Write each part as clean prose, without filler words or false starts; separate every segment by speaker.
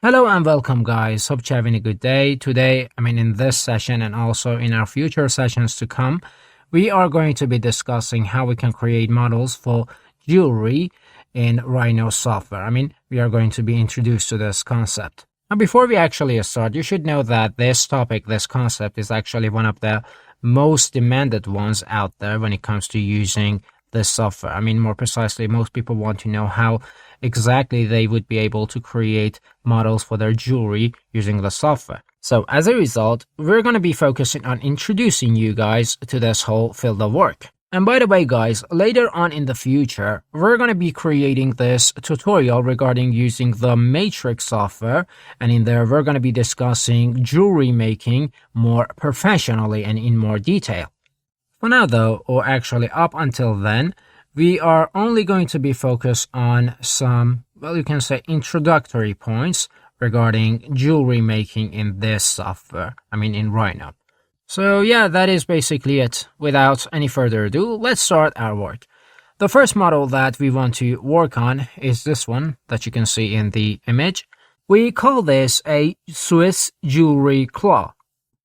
Speaker 1: Hello and welcome guys, hope you're having a good day. Today, in this session and also in our future sessions to come, we are going to be discussing how we can create models for jewelry in Rhino software. We are going to be introduced to this concept. Now before we actually start, you should know that this topic, this concept is actually one of the most demanded ones out there when it comes to using this software. More precisely, most people want to know how exactly they would be able to create models for their jewelry using the software. So as a result, we're going to be focusing on introducing you guys to this whole field of work. And by the way guys, later on in the future, we're going to be creating this tutorial regarding using the Matrix software, and in there we're going to be discussing jewelry making more professionally and in more detail. For now though, or actually up until then, we are only going to be focused on some, you can say introductory points regarding jewelry making in this software, in Rhino. So yeah, that is basically it. Without any further ado, let's start our work. The first model that we want to work on is this one that you can see in the image. We call this a Swiss jewelry claw.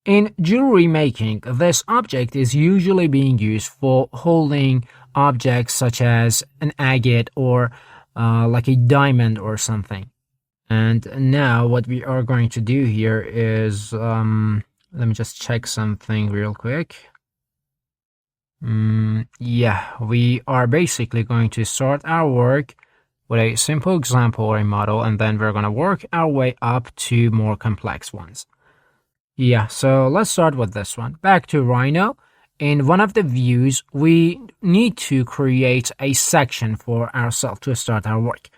Speaker 1: In jewelry making, this object is usually being used for holding objects such as an agate or like a diamond or something. And now what we are going to do here is, let me just check something real quick. Yeah, we are basically going to start our work with a simple example or a model, and then we're going to work our way up to more complex ones. Yeah, so let's start with this one. Back to Rhino. In one of the views, we need to create a section for ourselves to start our work.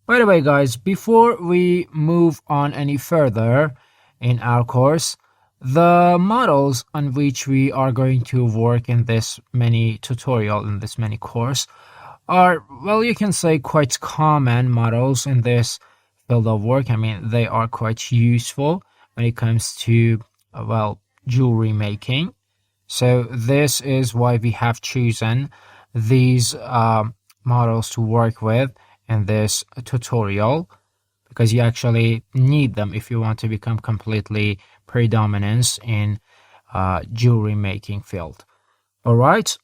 Speaker 1: By the way, guys, before we move on any further in our course, the models on which we are going to work in this mini tutorial, in this mini course, are, you can say quite common models in this field of work. They are quite useful when it comes to, jewelry making. So this is why we have chosen these models to work with in this tutorial, because you actually need them if you want to become completely predominant in jewelry making field. All right,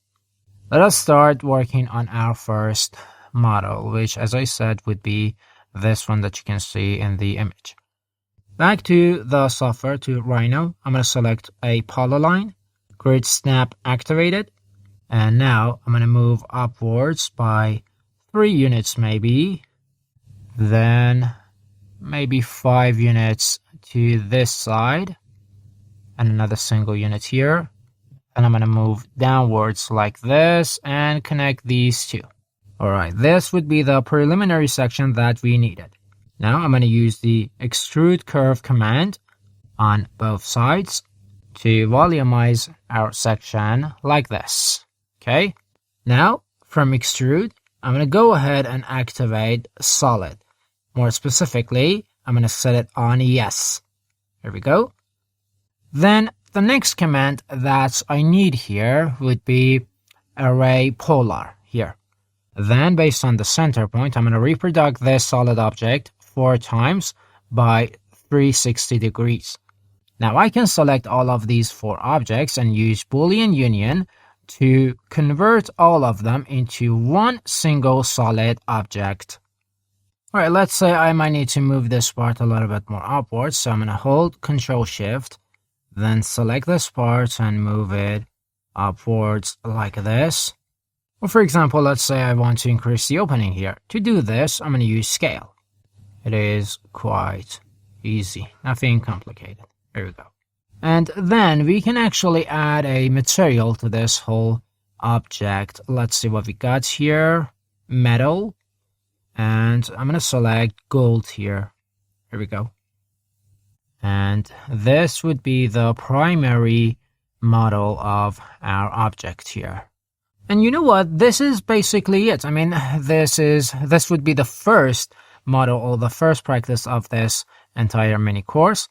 Speaker 1: let us start working on our first model, which, as I said, would be this one that you can see in the image. Back to the software, to Rhino, I'm going to select a polyline. Grid snap activated, and now I'm going to move upwards by 3 units maybe, then maybe 5 units to this side, and another single unit here, and I'm going to move downwards like this and connect these two. Alright, this would be the preliminary section that we needed. Now I'm going to use the extrude curve command on both sides to volumize our section like this. Okay, now from extrude, I'm going to go ahead and activate solid. More specifically, I'm going to set it on yes. There we go. Then the next command that I need here would be array polar here. Then based on the center point, I'm going to reproduce this solid object 4 times by 360 degrees. Now I can select all of these 4 objects and use Boolean union to convert all of them into one single solid object. Alright, let's say I might need to move this part a little bit more upwards, so I'm going to hold Ctrl Shift, then select this part and move it upwards like this. Or for example, let's say I want to increase the opening here. To do this, I'm going to use scale. It is quite easy, nothing complicated. There we go. And then we can actually add a material to this whole object. Let's see what we got here. Metal. And I'm going to select gold here. Here we go. And this would be the primary model of our object here. And you know what? This is basically it. This would be the first model or the first practice of this entire mini course.